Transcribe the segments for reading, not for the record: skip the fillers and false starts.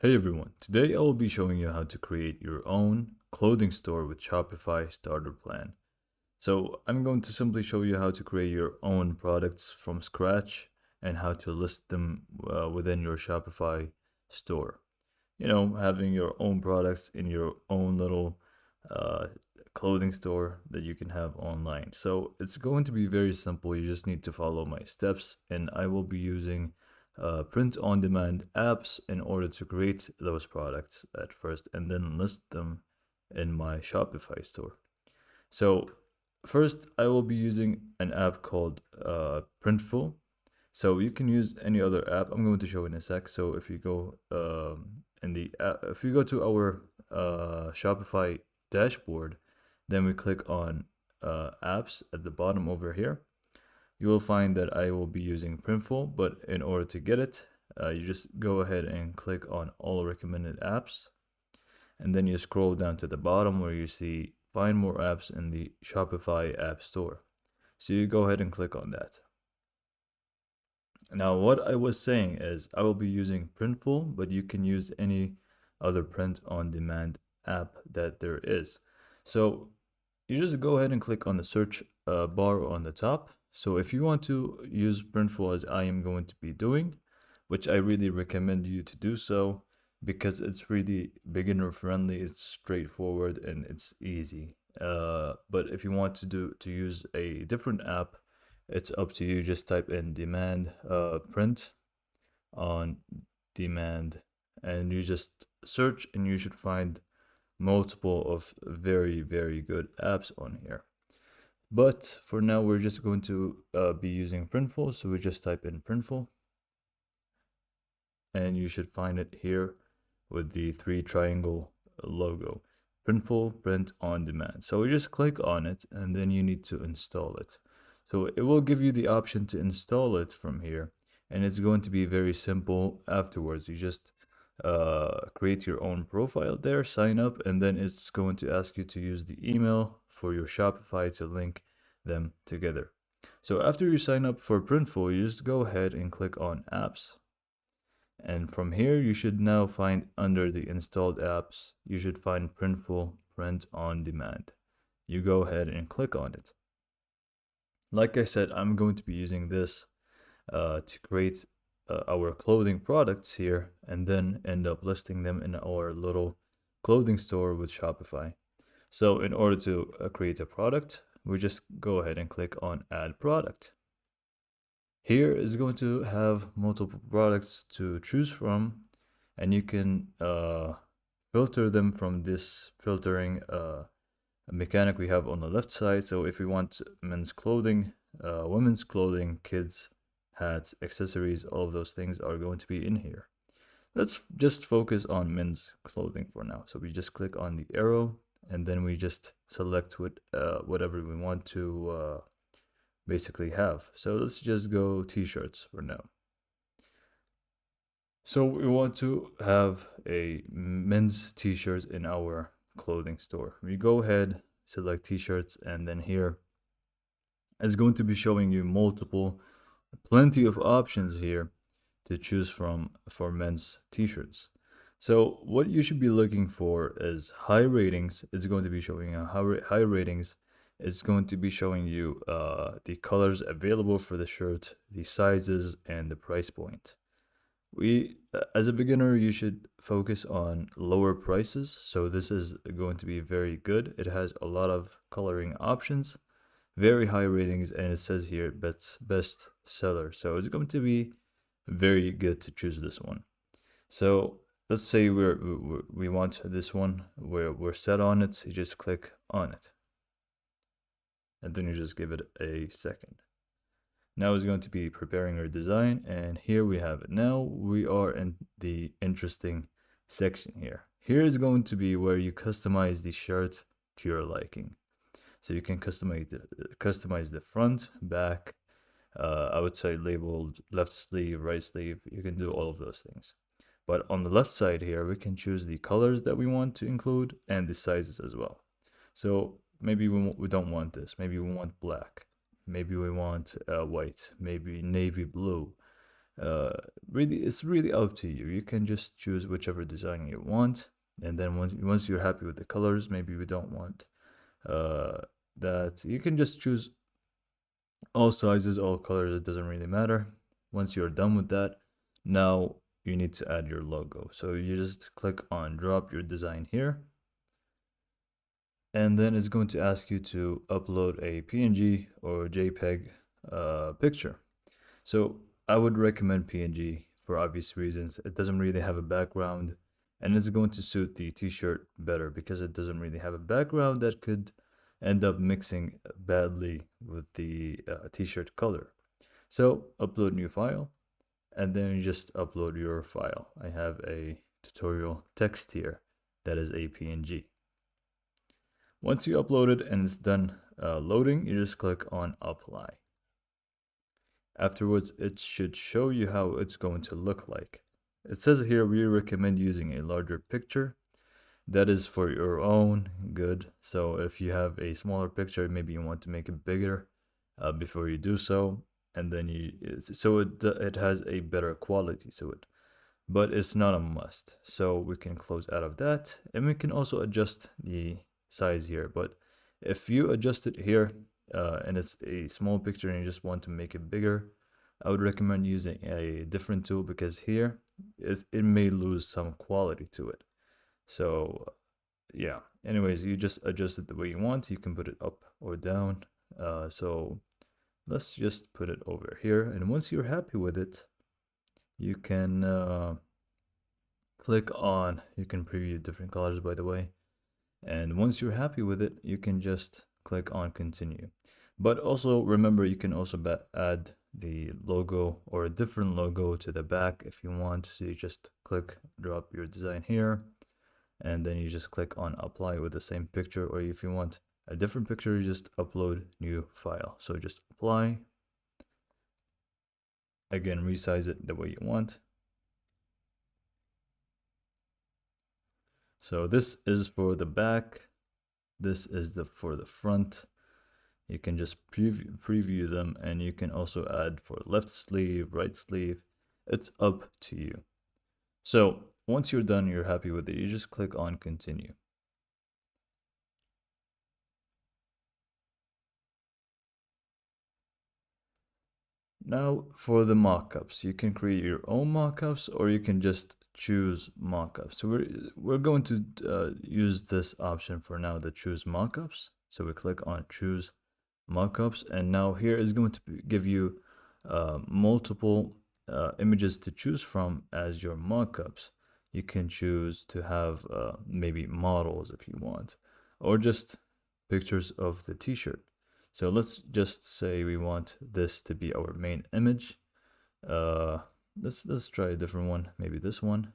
Hey everyone, today I will be showing you how to create your own clothing store with Shopify Starter Plan. So I'm going to simply show you how to create your own products from scratch and how to list them within your Shopify store. Having your own products in your own little uh, clothing store that you can have online. So it's going to be very simple. You just need to follow my steps, and I will be using print on demand apps in order to create those products at first and then list them in my Shopify store. So, first, I will be using an app called Printful. So you can use any other app. I'm going to show in a sec. So if you go in the app, if you go to our Shopify dashboard, then we click on apps at the bottom over here. You will find that I will be using Printful, but in order to get it, you just go ahead and click on all recommended apps, and then you scroll down to the bottom where you see find more apps in the Shopify App Store. So you go ahead and click on that. Now, what I was saying is I will be using Printful, but you can use any other print on demand app that there is. So you just go ahead and click on the search bar on the top. So if you want to use Printful as I am going to be doing, which I really recommend you to do so because it's really beginner friendly, it's straightforward and it's easy. But if you want to use a different app, it's up to you. Just type in demand print on demand and you just search and you should find multiple of very, very good apps on here. But for now, we're just going to be using Printful. So we just type in Printful and you should find it here with the three triangle logo. Printful, print on demand. So we just click on it and then you need to install it. So it will give you the option to install it from here, and it's going to be very simple afterwards. You just create your own profile there, sign up, and then it's going to ask you to use the email for your Shopify to link them together. So after you sign up for Printful, you just go ahead and click on apps. And from here, you should now find under the installed apps, you should find Printful Print on Demand. You go ahead and click on it. Like I said, I'm going to be using this to create our clothing products here and then end up listing them in our little clothing store with Shopify. So in order to create a product, we just go ahead and click on add product. Here is going to have multiple products to choose from, and you can filter them from this filtering mechanic we have on the left side. So if we want men's clothing, women's clothing, kids, hats, accessories, all of those things are going to be in here. Let's just focus on men's clothing for now. So we just click on the arrow and then we just select whatever we want to basically have. So let's just go t-shirts for now. So we want to have a men's t-shirts in our clothing store. We go ahead, select t-shirts, and then here it's going to be showing you plenty of options here to choose from for men's t-shirts. So what you should be looking for is high ratings. It's going to be showing you high ratings. It's going to be showing you the colors available for the shirt, the sizes, and the price point. As a beginner, you should focus on lower prices. So this is going to be very good. It has a lot of coloring options, very high ratings, and it says here best seller. So it's going to be very good to choose this one. So let's say we want this one. We're set on it. You just click on it, and then you just give it a second. Now it's going to be preparing our design, and here we have it. Now we are in the interesting section here. Here is going to be where you customize the shirt to your liking. So you can customize the front, back, I would say labeled left sleeve, right sleeve. You can do all of those things. But on the left side here, we can choose the colors that we want to include and the sizes as well. So maybe we don't want this. Maybe we want black. Maybe we want white, maybe navy blue, uh, really, it's really up to you. You can just choose whichever design you want, and then once you're happy with the colors, maybe we don't want uh, that, you can just choose all sizes, all colors. It doesn't really matter. Once you're done with that, now you need to add your logo. So you just click on drop your design here, and then it's going to ask you to upload a PNG or JPEG picture. So I would recommend PNG for obvious reasons. It doesn't really have a background, and it's going to suit the t-shirt better because it doesn't really have a background that could end up mixing badly with the t-shirt color. So upload new file, and then you just upload your file. I have a tutorial text here that is a PNG. Once you upload it and it's done loading, you just click on apply. Afterwards, it should show you how it's going to look like. It says here we recommend using a larger picture. That is for your own good. So if you have a smaller picture, maybe you want to make it bigger before you do so, and then it has a better quality to it. But it's not a must. So we can close out of that, and we can also adjust the size here. But if you adjust it here and it's a small picture and you just want to make it bigger, I would recommend using a different tool because here it may lose some quality to it. So yeah, anyways, you just adjust it the way you want. You can put it up or down. So let's just put it over here, and once you're happy with it, you can click on, you can preview different colors, by the way. And once you're happy with it, you can just click on continue. But also remember, you can also add the logo or a different logo to the back if you want. So you just click drop your design here, and then you just click on apply with the same picture. Or if you want a different picture, you just upload new file. So just apply. Again, resize it the way you want. So this is for the back. This is for the front. You can just preview them, and you can also add for left sleeve, right sleeve. It's up to you. So once you're done, you're happy with it, you just click on continue. Now for the mockups, you can create your own mockups or you can just choose mockups. So we're going to use this option for now, the choose mockups. So we click on choose mockups, and now here is going to give you multiple images to choose from as your mockups. You can choose to have maybe models if you want, or just pictures of the t-shirt. So let's just say we want this to be our main image. Let's try a different one, maybe this one,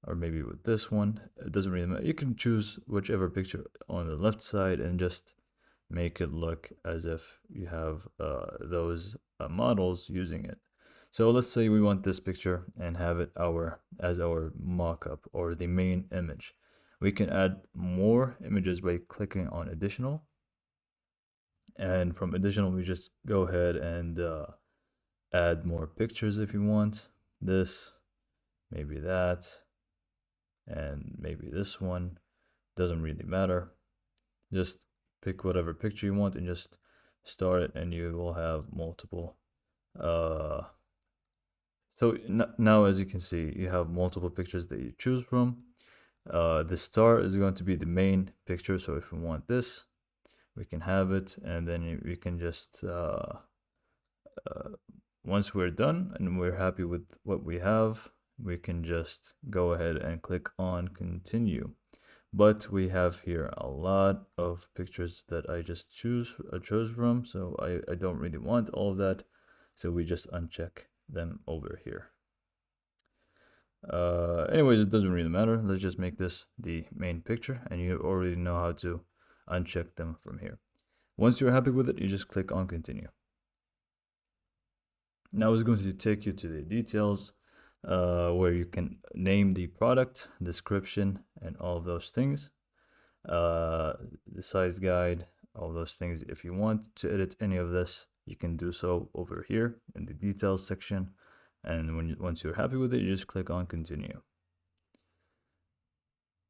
or maybe with this one. It doesn't really matter. You can choose whichever picture on the left side and just make it look as if you have those models using it. So let's say we want this picture and have it as our mockup or the main image. We can add more images by clicking on additional. And from additional, we just go ahead and add more pictures if you want. This, maybe that, and maybe this one. Doesn't really matter. Just pick whatever picture you want and just start it, and you will have multiple. So now, as you can see, you have multiple pictures that you choose from. The star is going to be the main picture. So if we want this, we can have it, and then we can just once we're done and we're happy with what we have, we can just go ahead and click on continue. But we have here a lot of pictures that I just chose from, so I don't really want all of that, so we just uncheck them over here. Anyways, it doesn't really matter. Let's just make this the main picture, and you already know how to uncheck them from here. Once you're happy with it, you just click on continue. Now it's going to take you to the details where you can name the product, description, and all of those things. The size guide, all those things. If you want to edit any of this, you can do so over here in the details section. And once you're happy with it, you just click on continue.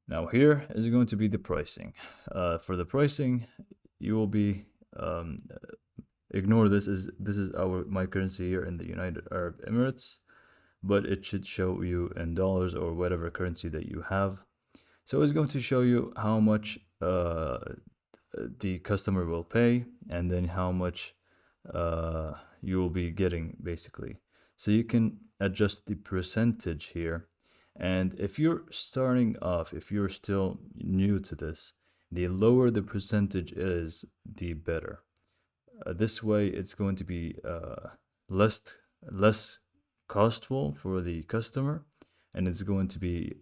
Now here is going to be the pricing. For the pricing, you will be ignore this is my currency here in the United Arab Emirates, but it should show you in dollars or whatever currency that you have. So it's going to show you how much the customer will pay, and then how much you will be getting basically. So you can adjust the percentage here. And if you're starting off, if you're still new to this, the lower the percentage is, the better. This way, it's going to be less less costful for the customer, and it's going to be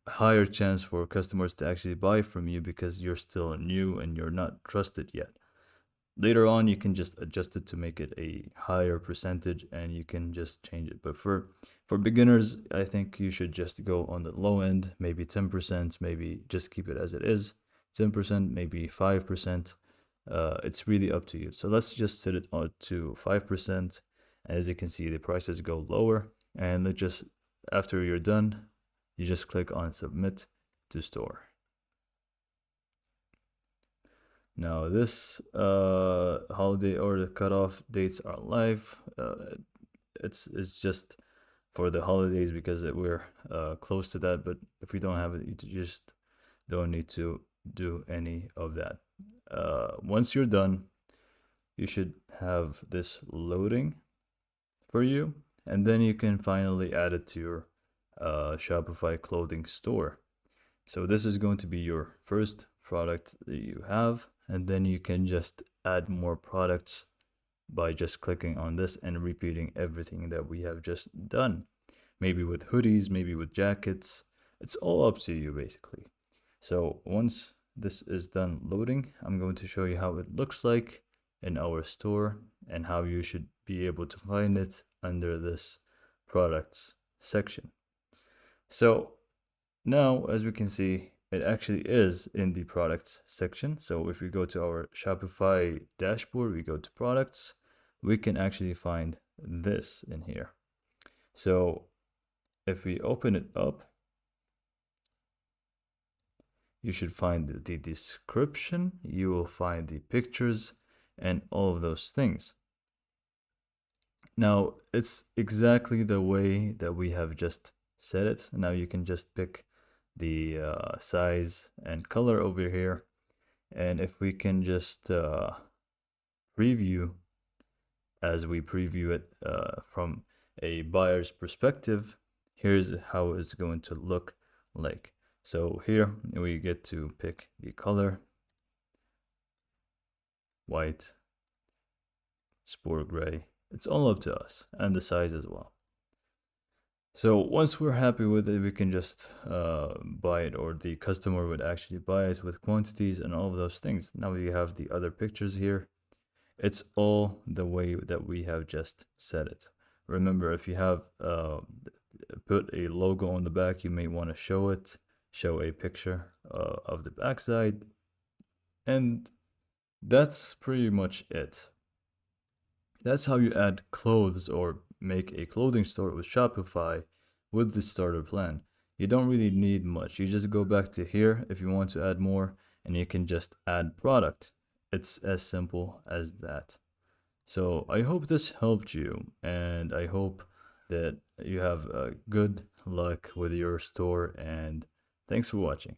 higher chance for customers to actually buy from you because you're still new and you're not trusted yet. Later on, you can just adjust it to make it a higher percentage, and you can just change it. But for beginners, I think you should just go on the low end, maybe 10%, maybe just keep it as it is, 10%, maybe 5%. It's really up to you. So let's just set it on to 5%. As you can see, the prices go lower, and after you're done, you just click on submit to store. Now this holiday order cutoff dates are live. It's just for the holidays because we're close to that. But if we don't have it, you just don't need to do any of that. Once you're done, you should have this loading for you, and then you can finally add it to your Shopify clothing store. So this is going to be your first product that you have, and then you can just add more products by just clicking on this and repeating everything that we have just done. Maybe with hoodies, maybe with jackets. It's all up to you basically. So once this is done loading, I'm going to show you how it looks like in our store and how you should be able to find it under this products section. So now, as we can see, it actually is in the products section. So if we go to our Shopify dashboard, we go to products, we can actually find this in here. So if we open it up, you should find the description, you will find the pictures and all of those things. Now, it's exactly the way that we have just set it. Now you can just pick the size and color over here. And if we can just preview, as we preview it from a buyer's perspective, here's how it's going to look like. So here we get to pick the color, white, sport gray. It's all up to us, and the size as well. So once we're happy with it, we can just buy it, or the customer would actually buy it with quantities and all of those things. Now you have the other pictures here. It's all the way that we have just set it. Remember, if you have put a logo on the back, you may want to show a picture of the backside, and that's pretty much it. That's how you add clothes or make a clothing store with Shopify with the starter plan. You don't really need much. You just go back to here if you want to add more, and you can just add product. It's as simple as that. So I hope this helped you, and I hope that you have good luck with your store, and thanks for watching.